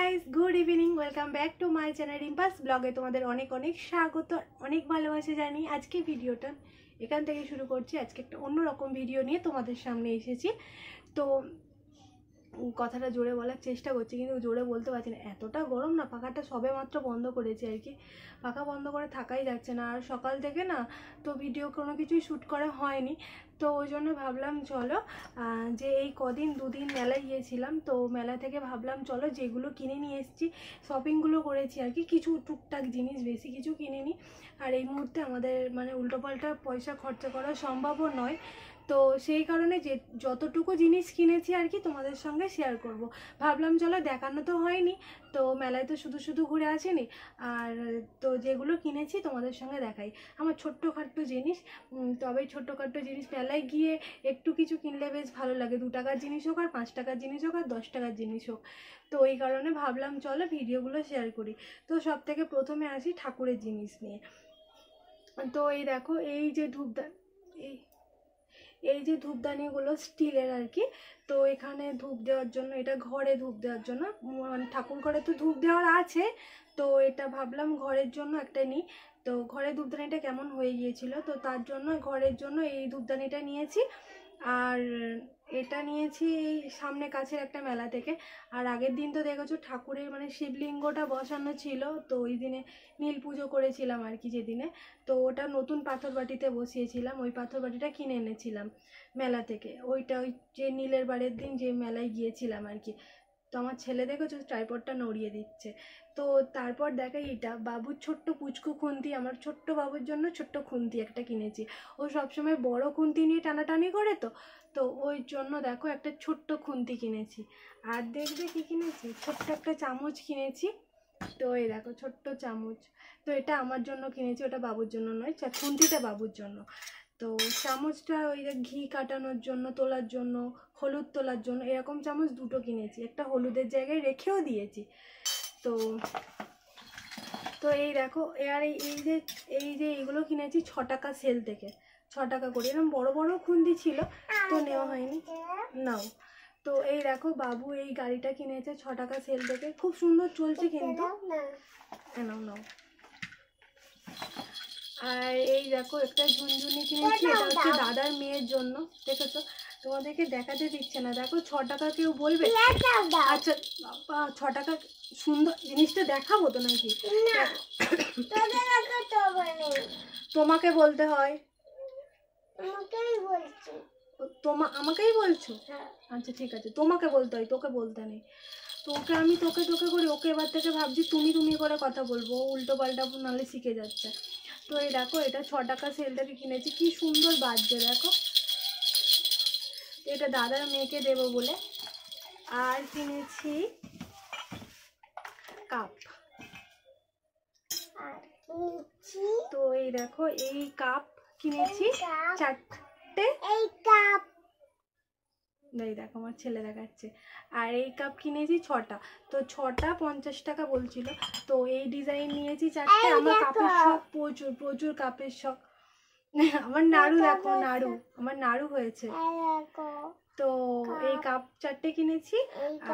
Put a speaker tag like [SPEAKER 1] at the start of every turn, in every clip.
[SPEAKER 1] Guys, good evening. Welcome back to my channel রিম্পাস ব্লগে তোমাদের অনেক অনেক স্বাগত, অনেক ভালোবাসা জানি। আজকে ভিডিওটা এখান থেকে শুরু করছি। আজকে একটা অন্যরকম ভিডিও নিয়ে তোমাদের সামনে এসেছি। তো কথাটা জোরে বলার চেষ্টা করছি, কিন্তু জোরে বলতে পারছি না, এতটা গরম না। পাখাটা সবে মাত্র বন্ধ করেছি আর কি, পাখা বন্ধ করে থাকাই যাচ্ছে না। আর সকাল থেকে না তো ভিডিও কোনো কিছুই শ্যুট করা হয়নি, তো ওই জন্য ভাবলাম চলো যে এই কদিন দুদিন মেলায় গিয়েছিলাম, তো মেলা থেকে ভাবলাম চলো যেগুলো কিনে নিয়ে এসেছি, শপিংগুলো করেছি আর কি, কিছু টুকটাক জিনিস, বেশি কিছু কিনিনি। আর এই মুহূর্তে আমাদের মানে উল্টোপাল্টা পয়সা খরচা করা সম্ভবও নয়, তো সেই কারণে যে যতটুকু জিনিস কিনেছি আর কি তোমাদের সঙ্গে শেয়ার করব। ভাবলাম চলো, দেখানো তো হয়নি, তো মেলায় তো শুধু শুধু ঘুরে আসিনি, আর তো যেগুলো কিনেছি তোমাদের সঙ্গে দেখাই। আমার ছোট্টখাট্টো জিনিস, তবে ছোট্টখাট্টো জিনিস মেলায় গিয়ে একটু কিছু কিনলে বেশ ভালো লাগে। 2 টাকার জিনিস হোক, আর 5 টাকার জিনিস হোক, আর 10 টাকার জিনিস হোক, তো এই কারণে ভাবলাম চলো ভিডিওগুলো শেয়ার করি। তো সব থেকে প্রথমে আসি ঠাকুরের জিনিস নিয়ে। তো এই দেখো, এই যে এই যে ধূপদানিগুলো স্টিলের আর কি, তো এখানে ধূপ দেওয়ার জন্য, এটা ঘরে ধূপ দেওয়ার জন্য, মানে ঠাকুর ঘরে তো ধূপ দেওয়ার আছে, তো এটা ভাবলাম ঘরের জন্য একটা নিই। তো ঘরের ধূপদানিটা কেমন হয়ে গিয়েছিল, তো তার জন্য ঘরের জন্য এই ধূপদানিটা নিয়েছি। আর এটা নিয়েছি এই সামনে কাছের একটা মেলা থেকে। আর আগের দিন তো দেখেছো ঠাকুরের মানে শিবলিঙ্গটা বসানো ছিল, তো ওই দিনে নীল পুজো করেছিলাম আর কি যেদিনে, তো ওটা নতুন পাথর বাটিতে বসিয়েছিলাম। ওই পাথর বাটিটা কিনে এনেছিলাম মেলা থেকে, ওইটা ওই যে নীলের বারের দিন যে মেলায় গিয়েছিলাম আর কি। তো আমার ছেলে দেখেছো ট্রাইপডটা নড়িয়ে দিচ্ছে। তো তারপর দেখাই, এটা বাবুর ছোট্ট পুচকু খুন্তি, আমার ছোট্ট বাবুর জন্য ছোট্ট খুন্তি একটা কিনেছি। ও সবসময় বড় খুন্তি নিয়ে টানাটানি করে, তো তো ওই জন্য দেখো একটা ছোট্ট খুন্তি কিনেছি। আর দেখবে কি কিনেছি, ছোট্ট একটা চামচ কিনেছি। তো এই দেখো ছোট্ট চামচ, তো এটা আমার জন্য কিনেছি, ওটা বাবুর জন্য নয়, খুন্তিটা বাবুর জন্য। তো চামচটা ওই যে ঘি কাটানোর জন্য, তোলার জন্য, হলুদ তোলার জন্য, এরকম চামচ দুটো কিনেছি, একটা হলুদের জায়গায় রেখেও দিয়েছি। তো তো এই দেখো, আর এই যে এইগুলো কিনেছি 6 টাকা সেল থেকে, 6 টাকা করে। এরকম বড় বড় খুন্তি ছিল, তো নেওয়া হয়নি, নাও। তো এই দেখো বাবু এই গাড়িটা কিনেছে 6 টাকা সেল থেকে, খুব সুন্দর চলছে কিন্তু, নাও নাও। আর এই দেখো একটা ঝুনঝুনি কিনেছি, এটা হচ্ছে দাদার মেয়ের জন্য। দেখেছো, তোমাদেরকে দেখাতে দিচ্ছে না, দেখো 6 টাকা, কেউ বলবে আচ্ছা 6 টাকা সুন্দর জিনিসটা দেখাবো তো নাকি? তোমাকে বলতে হয়, আমাকেই বলছো? আচ্ছা ঠিক আছে, তোমাকে বলতে হয়, তোকে বলতে নেই। তো ওকে আমি তোকে করি, ওকে এবার থেকে ভাবছি তুমি করে কথা বলবো, উল্টো পাল্টা নাহলে শিখে যাচ্ছে। তো এই দেখো, এটা 6 টাকা সেল থেকে কিনেছি, কি সুন্দর বাজছে দেখো, এটা দাদার মেয়েকে দেবো বলে। আর কিনেছি কাপ, তো এই দেখো এই কাপ কিনেছি 4টে, এই কাপ, এই দেখো আমার ছেলে দেখাচ্ছে। আর এই কাপ কিনেছি 6টা, তো 6টা 50 টাকা বলছিল। তো এই ডিজাইন নিয়েছি 4টে। আমার কাপের শখ প্রচুর, প্রচুর কাপের শখ। আমার নাড়ু দেখো, আমার নাড়ু হয়েছে। তো এই কাপ 4টে কিনেছি,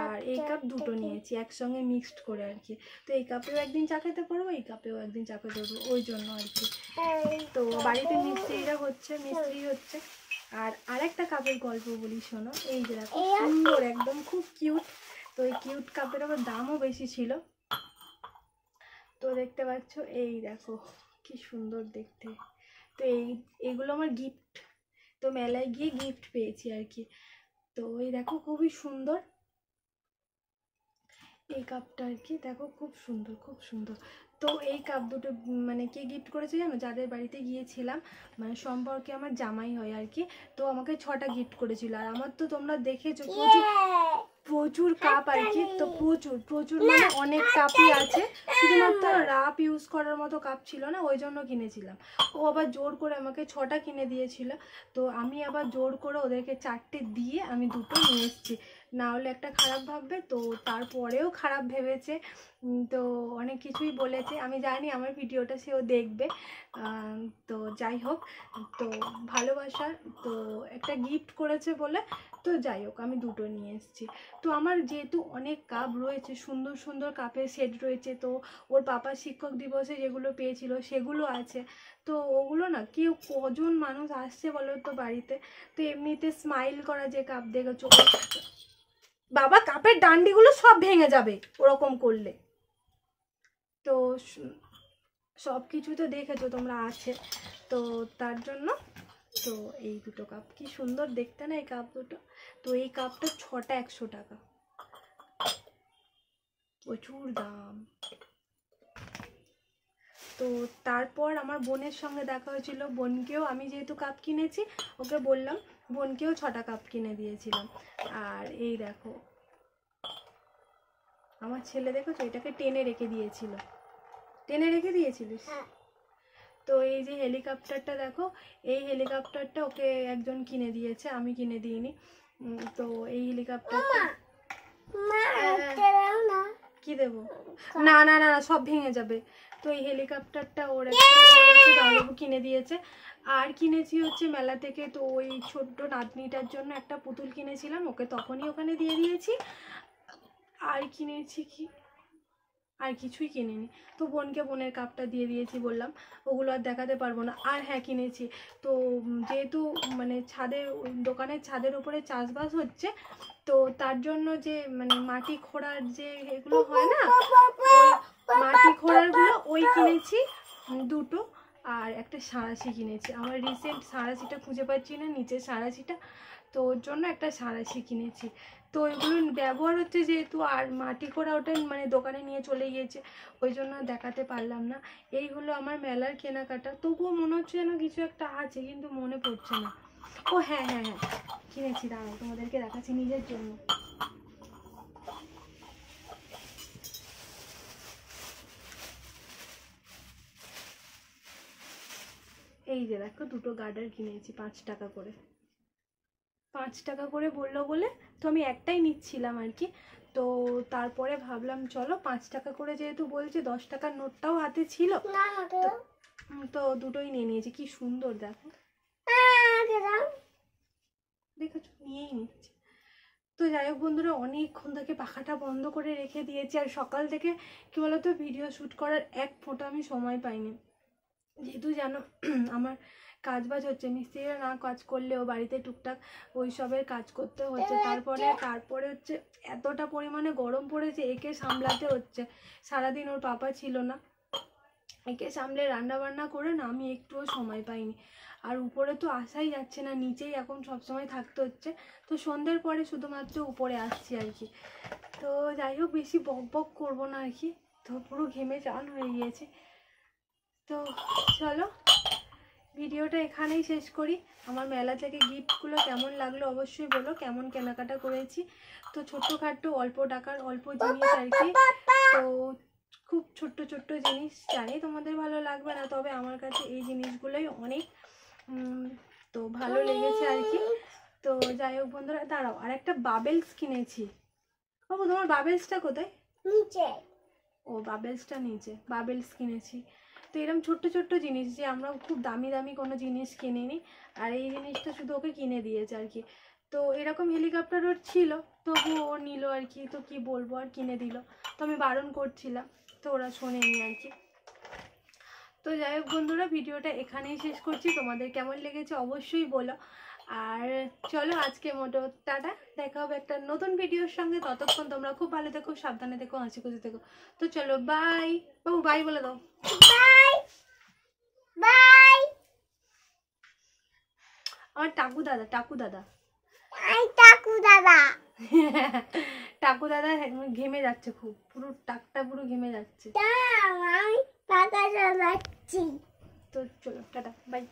[SPEAKER 1] আর এই কাপ 2টো নিয়েছি একসঙ্গে মিক্সড করে আর কি। তো এই কাপেও একদিন চা খেতে পারবো, এই কাপেও একদিন চা খেতে পারবো, ওই জন্য আর কি। তো বাড়িতে মিস্ত্রি হচ্ছে। আর আরেকটা কাপের গল্প বলি শোনো, এই যে দেখো সুন্দর একদম, খুব কিউট। তো এই কিউট কাপের আবার দামও বেশি ছিল। তো দেখতে পাচ্ছ, এই দেখো কি সুন্দর দেখতে। তো এইগুলো আমার গিফট, তো মেলায় গিয়ে গিফট পেয়েছি আর কি। তো এই দেখো খুবই সুন্দর এই কাপটা আর কি, দেখো খুব সুন্দর, খুব সুন্দর। তো এই কাপ দুটো মানে কে গিফট করেছে জানো? যাদের বাড়িতে গিয়েছিলাম, মানে সম্পর্কে আমার জামাই হয় আর কি, তো আমাকে 6টা গিফট করেছিল। আর আমার তো তোমরা দেখেছো প্রচুর কাপ আর কি, তো প্রচুর মানে অনেক কাপই আছে, শুধুমাত্র রাপ ইউজ করার মতো কাপ ছিল না, ওই জন্য কিনেছিলাম। ও আবার জোর করে আমাকে 6টা কিনে দিয়েছিল, তো আমি আবার জোর করে ওদেরকে 4টে দিয়ে আমি 2টো নিয়ে এসেছি। না হলে একটা খারাপ ভাববে। তো তারপরেও খারাপ ভেবেছে, তো অনেক কিছুই বলেছে। আমি জানি আমার ভিডিওটা সেও দেখবে। তো যাই হোক, তো ভালোবাসার তো একটা গিফট করেছে বলে, তো যাই হোক আমি দুটো নিয়ে এসেছি। তো আমার যেহেতু অনেক কাপ রয়েছে, সুন্দর সুন্দর কাপের সেট রয়েছে, তো ওর পাপা শিক্ষক দিবসে যেগুলো পেয়েছিল সেগুলো আছে। তো ওগুলো না কেউ কজন মানুষ আসছে বলো তো বাড়িতে। তো এমনিতে স্মাইল করা যে কাপ দেখেছো, বাবা কাপের ডান্ডিগুলো সব ভেঙে যাবে ওরকম করলে। তো সব কিছু তো দেখেছো তোমরা আছে, তো তার জন্য। তো এই দুটো কাপ কি সুন্দর দেখতে না এই কাপ দুটো। তো এই কাপটা 6টা 100 টাকা, প্রচুর দাম। তো তারপর আমার বোনের সঙ্গে দেখা হয়েছিল, বোনকেও আমি যেহেতু কাপ কিনেছি ওকে বললাম, বোনকেও 6টা কাপ কিনে দিয়েছিলাম। আর এই দেখো আমার ছেলে, দেখেছো এটাকে টেনে রেখে দিয়েছিল, টেনে রেখে দিয়েছিলিস। তো এই যে হেলিকপ্টারটা দেখো, এই হেলিকপ্টারটা ওকে একজন কিনে দিয়েছে, আমি কিনে দিইনি। তো এই হেলিকপ্টারটা কি দেবো, না না না সব ভেঙে যাবে। তো এই হেলিকপ্টারটা ওর একটা কিনে দিয়েছে। আর কিনেছি হচ্ছে মেলা থেকে, তো ওই ছোট্ট নাতনিটার জন্য একটা পুতুল কিনেছিলাম, ওকে তখনই ওখানে দিয়ে দিয়েছি। আর কিনেছি কি, আর কিছুই কিনিনি। তো বোনকে বোনের কাপটা দিয়ে দিয়েছি, বললাম ওগুলো আর দেখাতে পারবো না। আর হ্যাঁ কিনেছি, তো যেহেতু মানে ছাদের দোকানের ছাদের উপরে চাষবাস হচ্ছে, তো তার জন্য যে মানে মাটি খোঁড়ার যে এগুলো হয় না, ওই মাটি খোঁড়ারগুলো ওই কিনেছি দুটো। আর একটা সাঁড়াশি কিনেছি, আমার রিসেন্ট সাঁড়াশিটা খুঁজে পাচ্ছি না, নিচের সাঁড়াশিটা, তো ওর জন্য একটা সাঁড়াশি কিনেছি। তো ওইগুলো ব্যবহার হচ্ছে যেহেতু, আর মাটি করা ওটা মানে দোকানে নিয়ে চলে গিয়েছে, ওই জন্য দেখাতে পারলাম না। এই হলো আমার মেলার কেনাকাটা। তবুও মনে হচ্ছে যেন কিছু একটা আছে, কিন্তু মনে পড়ছে না। ও হ্যাঁ হ্যাঁ হ্যাঁ কিনেছি, দাঁড়াও তোমাদেরকে দেখাচ্ছি নিজের জন্য। এই যে দেখো দুটো গার্ডার কিনেছি 5 টাকা করে, 5 টাকা করে বললো বলে তো আমি একটাই নিচ্ছিলাম আর কি। তো তারপরে ভাবলাম চলো 5 টাকা করে যেহেতু বলছে, 10 টাকার নোটটাও হাতে ছিল, তো দুটোই নিয়ে নিয়েছি। কি সুন্দর দেখো, দেখেছো নিয়েই নিচ্ছি। তো যাই হোক বন্ধুরা, অনেকক্ষণ থেকে পাখাটা বন্ধ করে রেখে দিয়েছি। আর সকাল থেকে কি বলতো ভিডিও শ্যুট করার এক ফোঁটা আমি সময় পাইনি, যেহেতু জানো আমার কাজ বাজ হচ্ছে, মিস্ত্রিরা না কাজ করলেও বাড়িতে টুকটাক ওই সবের কাজ করতে হচ্ছে। তারপরে হচ্ছে এতটা পরিমাণে গরম পড়েছে, একে সামলাতে হচ্ছে। সারাদিন ওর পাপা ছিল না, একে সামলে রান্না বান্না করে না আমি একটুও সময় পাইনি। আর উপরে তো আসাই যাচ্ছে না, নিচেই এখন সবসময় থাকতে হচ্ছে। তো সন্ধ্যের পরে শুধুমাত্র উপরে আসছি আর কি। তো যাই হোক বেশি বক বক করবো না আর কি, তো পুরো ঘেমে চান হয়ে গিয়েছে। তো চলো ভিডিওটা এখানেই শেষ করি। আমার মেলা থেকে গিফটগুলো কেমন লাগলো অবশ্যই বলো, কেমন কেনাকাটা করেছি। তো ছোট্টখাট্টো অল্প টাকার অল্প জিনিস আর কি, তো খুব ছোট্ট ছোট্ট জিনিস, জানি তোমাদের ভালো লাগবে না, তবে আমার কাছে এই জিনিসগুলোই অনেক তো ভালো লেগেছে আর কি। তো যাই হোক বন্ধুরা, দাঁড়াও আর একটা বাবেলস কিনেছি। বাবু তোমার বাবেলসটা কোথায়? নিচে। ও বাবেলসটা নিচে, বাবেলস কিনেছি। তো এরকম ছোট্ট ছোট্ট জিনিস, যে আমরা খুব দামি দামি কোনো জিনিস কিনিনি, আর এই জিনিসটা শুধু ওকে কিনে দিয়েছে আর কি। তো এরকম হেলিকপ্টার ওর ছিল, তবু ও নিল আর কি, তো কি বলবো আর কিনে দিল। তো আমি বারণ করছিলাম, তো ওরা শোনেনি আর কি। তো যাই হোক বন্ধুরা, ভিডিওটা এখানেই শেষ করছি। তোমাদের কেমন লেগেছে অবশ্যই বলো। আর চলো আজকে মোটো টাটা, দেখা হবে একটা নতুন ভিডিওর সঙ্গে। ততক্ষণ তোমরা খুব ভালো থেকো, সাবধানে থেকো, হাসি খুশি থেকো। তো চলো বাই। বাবু বাই বলে দাও। Bye bye. আমার টাকু দাদা, টাকু দাদা, টাকু দাদা টাকু দাদা ঘেমে যাচ্ছে খুব, পুরো টাকটা পুরো ঘেমে যাচ্ছে। তো চলো টাটা বাই।